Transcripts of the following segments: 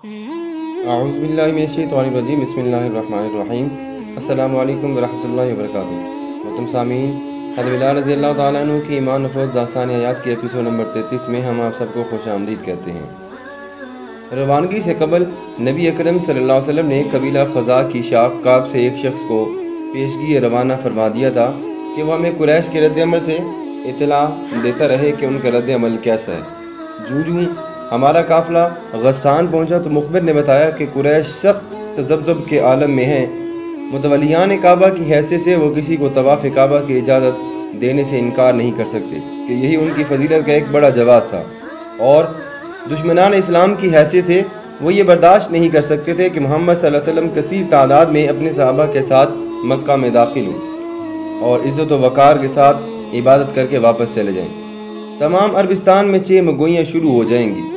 اعوذ باللہ من الشیطان الرجیم، بسم اللہ الرحمن الرحیم۔ السلام علیکم ورحمۃ اللہ وبرکاتہ۔ محترم سامعین، حضرت بلال رضی اللہ تعالیٰ عنہ کی ایمان افروز داستان حیات کے ایپیسوڈ نمبر 33 میں ہم آپ سب کو خوش آمدید کہتے ہیں۔ روانگی سے قبل نبی اکرم صلی اللہ علیہ وسلم نے قبیلہ خزاع کی شاخ کعب سے ایک شخص کو پیشگی روانہ فرما دیا تھا کہ وہ ہمیں قریش کے رد عمل سے اطلاع دیتا رہے کہ ان کا رد عمل کیسا ہے۔ جو ہمارا قافلہ غسان پہنچا تو مخبر نے بتایا کہ قریش سخت تذبذب کے عالم میں ہیں۔ متولیان کعبہ کی حیثیت سے وہ کسی کو طواف کعبہ کی اجازت دینے سے انکار نہیں کر سکتے کہ یہی ان کی فضیلت کا ایک بڑا جواز تھا، اور دشمنان اسلام کی حیثیت سے وہ یہ برداشت نہیں کر سکتے تھے کہ محمد صلی اللہ علیہ وسلم کثیر تعداد میں اپنے صحابہ کے ساتھ مکہ میں داخل ہوں اور عزت و وقار کے ساتھ عبادت کر کے واپس چلے جائیں۔ تمام عربستان میں چہمگوئیاں شروع ہو جائیں گی۔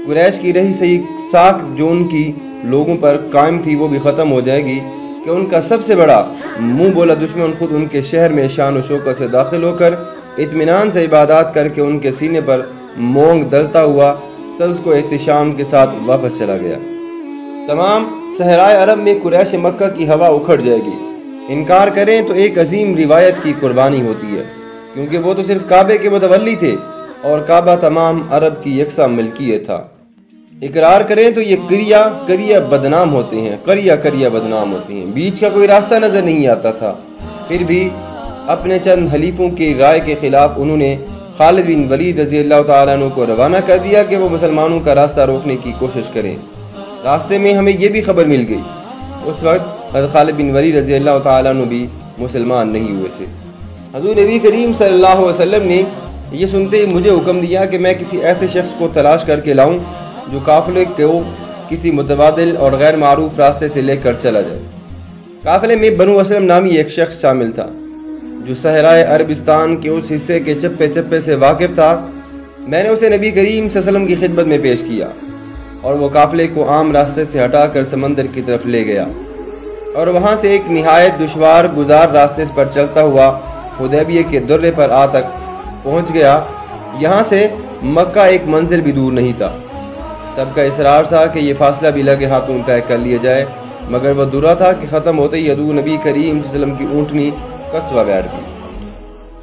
قریش کی رہی سہی ساکھ جو ان کی لوگوں پر قائم تھی وہ بھی ختم ہو جائے گی کہ ان کا سب سے بڑا منہ بولا دشمن خود ان کے شہر میں شان و شوکت سے داخل ہو کر اطمینان سے عبادات کر کے ان کے سینے پر مونگ دلتا ہوا تزک و احتشام کے ساتھ واپس چلا گیا۔ تمام صحرائے عرب میں قریش مکہ کی ہوا اکھڑ جائے گی۔ انکار کریں تو ایک عظیم روایت کی قربانی ہوتی ہے، کیونکہ وہ تو صرف کعبے کے متولی تھے اور کعبہ تمام عرب کی یکساں ملکیت تھا۔ اقرار کریں تو یہ قریہ بدنام ہوتے ہیں، قریہ بدنام ہوتے ہیں۔ بیچ کا کوئی راستہ نظر نہیں آتا تھا۔ پھر بھی اپنے چند حلیفوں کی رائے کے خلاف انہوں نے خالد بن ولید رضی اللہ تعالیٰ عنہ کو روانہ کر دیا کہ وہ مسلمانوں کا راستہ روکنے کی کوشش کریں۔ راستے میں ہمیں یہ بھی خبر مل گئی، اس وقت حضرت خالد بن ولید رضی اللہ تعالیٰ عنہ بھی مسلمان نہیں ہوئے تھے۔ حضور نبی کریم صلی اللہ علیہ وسلم نے یہ سنتے ہی مجھے حکم دیا کہ میں کسی ایسے شخص کو تلاش کر کے لاؤں جو قافلے کو کسی متبادل اور غیر معروف راستے سے لے کر چلا جائے۔ قافلے میں بنو اسلم نامی ایک شخص شامل تھا جو صحرائے عربستان کے اس حصے کے چپے چپے سے واقف تھا۔ میں نے اسے نبی کریم صلی اللہ علیہ وسلم کی خدمت میں پیش کیا اور وہ قافلے کو عام راستے سے ہٹا کر سمندر کی طرف لے گیا اور وہاں سے ایک نہایت دشوار گزار راستے پر چلتا ہوا حدیبیہ کے درے پر آ تک پہنچ گیا۔ یہاں سے مکہ ایک منزل بھی دور نہیں تھا۔ سب کا اصرار تھا کہ یہ فاصلہ بھی لگے ہاتھوں طے کر لیا جائے، مگر وہ درہ تھا کہ ختم ہوتے ہی حضور نبی کریم صلی اللہ علیہ وسلم کی اونٹنی قصوہ بیٹھ گئی۔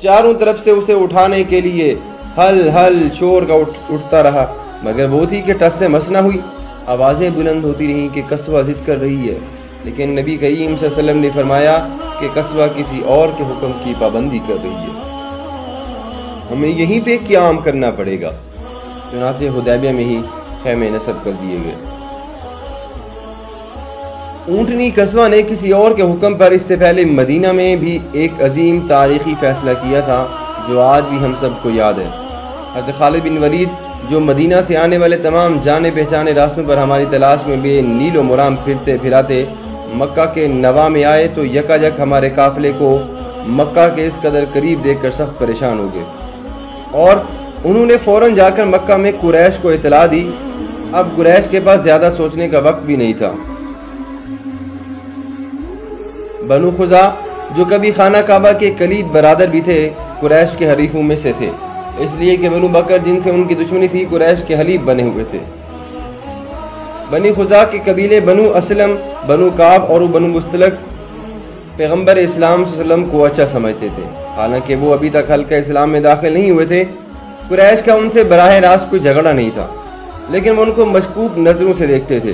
چاروں طرف سے اسے اٹھانے کے لیے ہل شور کا اٹھتا رہا، مگر وہ تھی کہ ٹس سے مس نہ ہوئی۔ آوازیں بلند ہوتی رہیں کہ قصوہ ضد کر رہی ہے، لیکن نبی کریم صلی اللہ علیہ وسلم نے فرمایا کہ قصوہ کسی اور کے حکم کی پابندی کر رہی ہے، ہمیں یہیں پہ قیام کرنا پڑے گا۔ چنانچہ حدیبیہ میں ہی خیمے نصب کر دیے گئے۔ اونٹنی قصوہ نے کسی اور کے حکم پر اس سے پہلے مدینہ میں بھی ایک عظیم تاریخی فیصلہ کیا تھا جو آج بھی ہم سب کو یاد ہے۔ حضرت خالد بن ولید جو مدینہ سے آنے والے تمام جانے پہچانے راستوں پر ہماری تلاش میں بے نیل و مرام پھرتے پھراتے مکہ کے نوا میں آئے تو یکا ہمارے قافلے کو مکہ کے اس قدر قریب دیکھ کر سخت پریشان ہو گئے اور انہوں نے فوراً جا کر مکہ میں قریش کو اطلاع دی۔ اب قریش کے پاس زیادہ سوچنے کا وقت بھی نہیں تھا۔ بنو خزاع جو کبھی خانہ کعبہ کے کلید برادر بھی تھے قریش کے حریفوں میں سے تھے، اس لیے کہ بنو بکر جن سے ان کی دشمنی تھی قریش کے حلیف بنے ہوئے تھے۔ بنی خزاع کے قبیلے بنو اسلم، بنو کعب اور بنو مستلق پیغمبر اسلام صلی اللہ علیہ وسلم کو اچھا سمجھتے تھے، حالانکہ وہ ابھی تک حلقہ اسلام میں داخل نہیں ہوئے تھے۔ قریش کا ان سے براہ راست کوئی جھگڑا نہیں تھا، لیکن وہ ان کو مشکوک نظروں سے دیکھتے تھے۔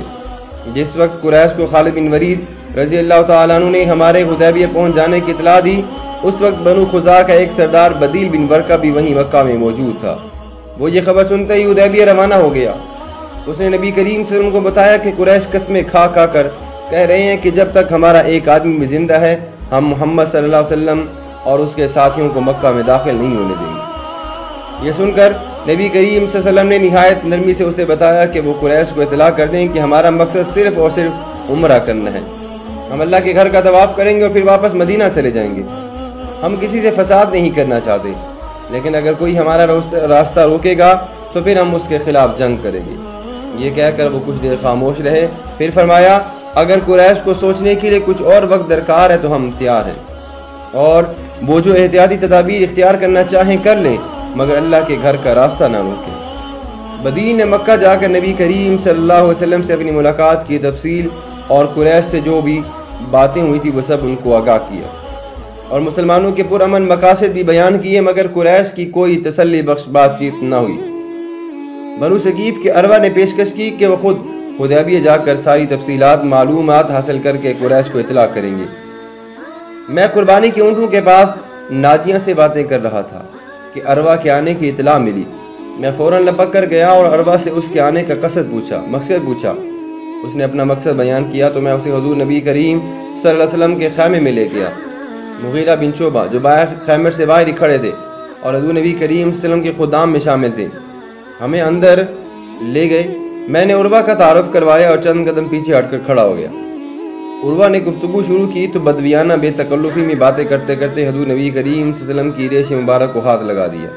جس وقت قریش کو خالد بن ولید رضی اللہ تعالیٰ عنہ نے ہمارے حدیبیہ پہنچ جانے کی اطلاع دی، اس وقت بنو خزاع کا ایک سردار بدیل بن ورقہ بھی وہیں مکہ میں موجود تھا۔ وہ یہ خبر سنتے ہی حدیبیہ روانہ ہو گیا۔ اس نے نبی کریم صلی اللہ علیہ وسلم کو بتایا کہ قریش قسمیں کھا کر کہہ رہے ہیں کہ جب تک ہمارا ایک آدمی بھی زندہ ہے ہم محمد صلی اللہ علیہ وسلم اور اس کے ساتھیوں کو مکہ میں داخل نہیں ہونے دیں گے۔ یہ سن کر نبی کریم صلی اللہ علیہ وسلم نے نہایت نرمی سے اسے بتایا کہ وہ قریش کو اطلاع کر دیں کہ ہمارا مقصد صرف اور صرف عمرہ کرنا ہے، ہم اللہ کے گھر کا طواف کریں گے اور پھر واپس مدینہ چلے جائیں گے، ہم کسی سے فساد نہیں کرنا چاہتے، لیکن اگر کوئی ہمارا راستہ روکے گا تو پھر ہم اس کے خلاف جنگ کریں گے۔ یہ کہہ کر وہ کچھ دیر خاموش رہے، پھر فرمایا اگر قریش کو سوچنے کے لیے کچھ اور وقت درکار ہے تو ہم تیار ہیں، اور وہ جو احتیاطی تدابیر اختیار کرنا چاہیں کر لیں، مگر اللہ کے گھر کا راستہ نہ روکیں۔ بدین مکہ جا کر نبی کریم صلی اللہ علیہ وسلم سے اپنی ملاقات کی تفصیل اور قریش سے جو بھی باتیں ہوئی تھی وہ سب ان کو آگاہ کیا، اور مسلمانوں کے پرامن مقاصد بھی بیان کیے، مگر قریش کی کوئی تسلی بخش بات چیت نہ ہوئی۔ بنو ثقیف کے عروہ نے پیشکش کی کہ وہ خود حدیبیہ جا کر ساری تفصیلات معلومات حاصل کر کے قریش کو اطلاع کریں گے۔ میں قربانی کے اونٹوں کے پاس ناجیہ سے باتیں کر رہا تھا کہ عروہ کے آنے کی اطلاع ملی۔ میں فوراً لپک کر گیا اور عروہ سے اس کے آنے کا مقصد پوچھا۔ اس نے اپنا مقصد بیان کیا تو میں اسے حضور نبی کریم صلی اللہ علیہ وسلم کے خیمے میں لے گیا۔ مغیرہ بن شعبہ جو خیمے سے باہر ہی کھڑے تھے اور حضور نبی کریم صلی اللہ علیہ وسلم کے خدام میں شامل تھے، ہمیں اندر لے گئے۔ میں نے عروہ کا تعارف کروایا اور چند قدم پیچھے ہٹ کر کھڑا ہو گیا۔ عروہ نے گفتگو شروع کی تو بدویانہ بے تکلفی میں باتیں کرتے کرتے حضور نبی کریم صلی اللہ علیہ وسلم کی ریش مبارک کو ہاتھ لگا دیا۔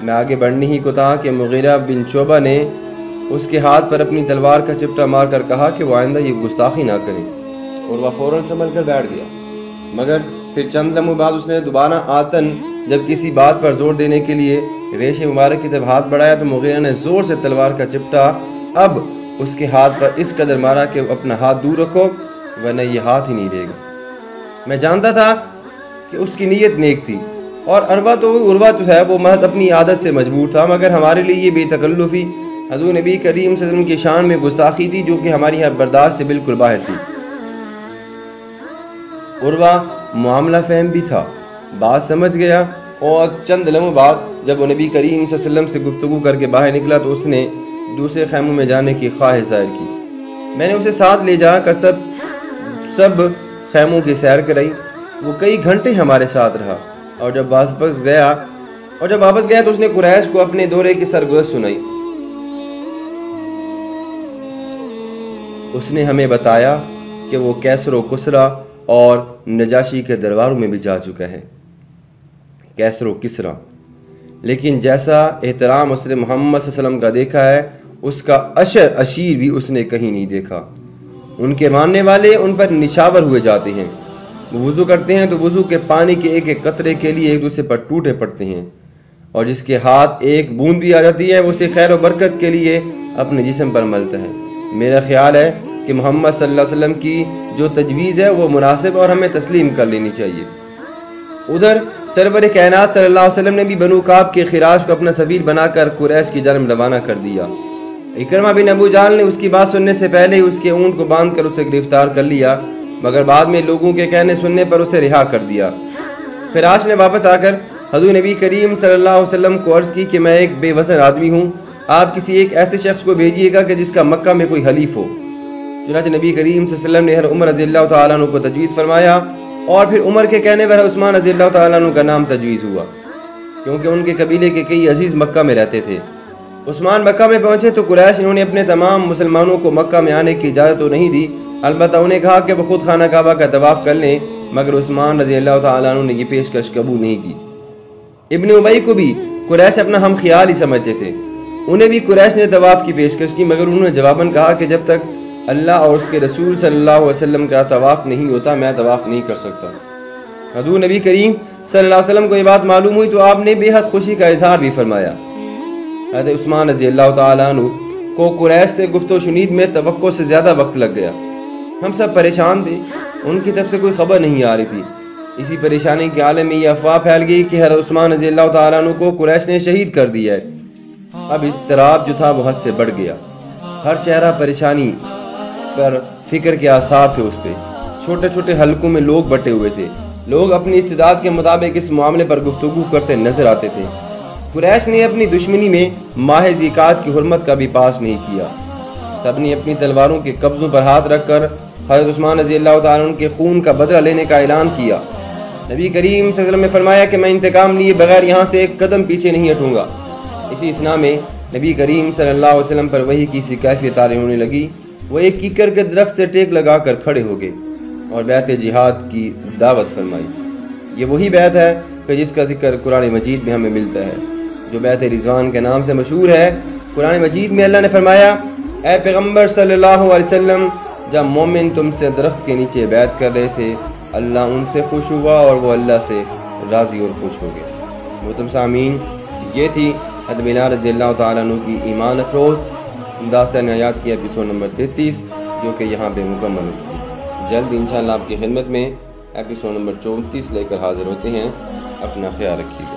میں آگے بڑھنے ہی کو تھا کہ مغیرہ بن شعبہ نے اس کے ہاتھ پر اپنی تلوار کا چپٹا مار کر کہا کہ وہ آئندہ یہ گستاخی نہ کریں، اور وہ فوراً سنبھل کر بیٹھ گیا۔ مگر پھر چند لمحوں بعد اس نے دوبارہ آتن جب کسی بات پر زور دینے کے لیے ریش مبارک کی طرف ہاتھ بڑھایا تو مغیرہ نے زور سے تلوار کا چپٹا اب اس کے ہاتھ پر اس قدر مارا کہ اپنا ہاتھ دور رکھو ورنہ یہ ہاتھ ہی نہیں دے گا۔ میں جانتا تھا کہ اس کی نیت نیک تھی، اور عروہ تو ہے وہ محض اپنی عادت سے مجبور تھا، مگر ہمارے لیے یہ بے تکلفی حضور نبی کریم صلی اللہ علیہ وسلم کی شان میں گستاخی تھی جو کہ ہماری یہاں برداشت سے بالکل باہر تھی۔ عروہ معاملہ فہم بھی تھا، بات سمجھ گیا، اور چند لمحوں بعد جب وہ نبی کریم صلی اللہ علیہ وسلم سے گفتگو کر کے باہر نکلا تو اس نے دوسرے خیموں میں جانے کی خواہش ظاہر کی۔ میں نے اسے ساتھ لے جا کر سب خیموں کی سیر کرائی۔ وہ کئی گھنٹے ہمارے ساتھ رہا، اور جب واپس گیا تو اس نے قریش کو اپنے دورے کی سرگزشت سنائی۔ اس نے ہمیں بتایا کہ وہ کیسر و کسرا اور نجاشی کے درباروں میں بھی جا چکا ہے۔ کیسر و کسرا، لیکن جیسا احترام اس نے محمد صلی اللہ علیہ وسلم کا دیکھا ہے اس کا عشیر بھی اس نے کہیں نہیں دیکھا۔ ان کے ماننے والے ان پر نشاور ہوئے جاتے ہیں، وہ وضو کرتے ہیں تو وضو کے پانی کے ایک ایک قطرے کے لیے ایک دوسرے پر ٹوٹے پڑتے ہیں، اور جس کے ہاتھ ایک بوند بھی آ جاتی ہے وہ اسے خیر و برکت کے لیے اپنے جسم پر ملتا ہے۔ میرا خیال ہے کہ محمد صلی اللہ علیہ وسلم کی جو تجویز ہے وہ مناسب اور ہمیں تسلیم کر لینی چاہیے۔ ادھر سرور کائنات صلی اللہ علیہ وسلم نے بھی بنو کعب کے خراش کو اپنا سفیر بنا کر قریش کی جانب روانہ کر دیا۔ اکرمہ بن ابو جہل نے اس کی بات سننے سے پہلے ہی اس کے اونٹ کو باندھ کر اسے گرفتار کر لیا، مگر بعد میں لوگوں کے کہنے سننے پر اسے رہا کر دیا۔ خراش نے واپس آ کر حضور نبی کریم صلی اللہ علیہ وسلم کو عرض کی کہ میں ایک بے وزن آدمی ہوں، آپ کسی ایک ایسے شخص کو بھیجیے گا کہ جس کا مکہ میں کوئی حلیف ہو۔ چنانچہ نبی کریم صلی اللہ علیہ وسلم نے عمر رضی اللہ تعالیٰ عنہ کو تجویز فرمایا، اور پھر عمر کے کہنے پر عثمان رضی اللہ تعالیٰ عنہ کا نام تجویز ہوا، کیونکہ ان کے قبیلے کے کئی عزیز مکہ میں رہتے تھے۔ عثمان مکہ میں پہنچے تو قریش انہوں نے اپنے تمام مسلمانوں کو مکہ میں آنے کی اجازت تو نہیں دی، البتہ انہیں کہا کہ وہ خود خانہ کعبہ کا طواف کر لیں، مگر عثمان رضی اللہ تعالیٰ عنہ نے یہ پیشکش قبول نہیں کی۔ ابن ابی کو بھی قریش اپنا ہم خیال ہی سمجھتے تھے، انہیں بھی قریش نے طواف کی پیشکش کی، مگر انہوں نے جواباً کہا کہ جب تک اللہ اور اس کے رسول صلی اللہ علیہ وسلم کا طواف نہیں ہوتا میں طواف نہیں کر سکتا۔ حضور نبی کریم صلی اللہ علیہ وسلم کو یہ بات معلوم ہوئی تو آپ نے بے حد خوشی کا اظہار بھی فرمایا۔ حضرت عثمان رضی اللہ تعالیٰ عنہ کو قریش سے گفت و شنید میں توقع سے زیادہ وقت لگ گیا۔ ہم سب پریشان تھے، ان کی طرف سے کوئی خبر نہیں آ رہی تھی۔ اسی پریشانی کے عالم میں یہ افواہ پھیل گئی کہ حضرت عثمان رضی اللہ تعالیٰ عنہ کو قریش نے شہید کر دیا ہے۔ اب اضطراب جو تھا وہ حد سے بڑھ گیا، ہر چہرہ پریشانی پر فکر کے آثار تھے اس پہ۔ چھوٹے چھوٹے حلقوں میں لوگ بٹے ہوئے تھے، لوگ اپنی استعداد کے مطابق اس معاملے پر گفتگو کرتے نظر آتے تھے۔ قریش نے اپنی دشمنی میں ماہ ذیقعد کی حرمت کا بھی پاس نہیں کیا۔ سب نے اپنی تلواروں کے قبضوں پر ہاتھ رکھ کر حضرت عثمان رضی اللہ تعالیٰ عنہ کے خون کا بدلہ لینے کا اعلان کیا۔ نبی کریم صلی اللہ علیہ وسلم نے فرمایا کہ میں انتقام لیے بغیر یہاں سے ایک قدم پیچھے نہیں ہٹوں گا۔ اسی اثنا میں نبی کریم صلی اللہ علیہ وسلم پر وحی کی سی کیفیت طاری ہونے لگی۔ وہ ایک کیکر کے درخت سے ٹیک لگا کر کھڑے ہو گئے اور بیعت جہاد کی دعوت فرمائی۔ یہ وہی بیعت ہے کہ جس کا ذکر قرآن مجید میں ہمیں ملتا ہے، جو بیعت رضوان کے نام سے مشہور ہے۔ قرآن مجید میں اللہ نے فرمایا، اے پیغمبر صلی اللہ علیہ وسلم، جب مومن تم سے درخت کے نیچے بیعت کر رہے تھے اللہ ان سے خوش ہوا اور وہ اللہ سے راضی اور خوش ہو گئے۔ محترم سامعین، یہ تھی حضرت بلال رضی اللہ تعالیٰ عنہ کی ایمان افروز داستان حیات کی ایپیسوڈ نمبر 33 جو کہ یہاں پہ مکمل ہوتی ہے۔ جلد انشاءاللہ آپ کی خدمت میں ایپیسوڈ نمبر 34 لے کر حاضر ہوتے ہیں۔ اپنا خیال رکھیے۔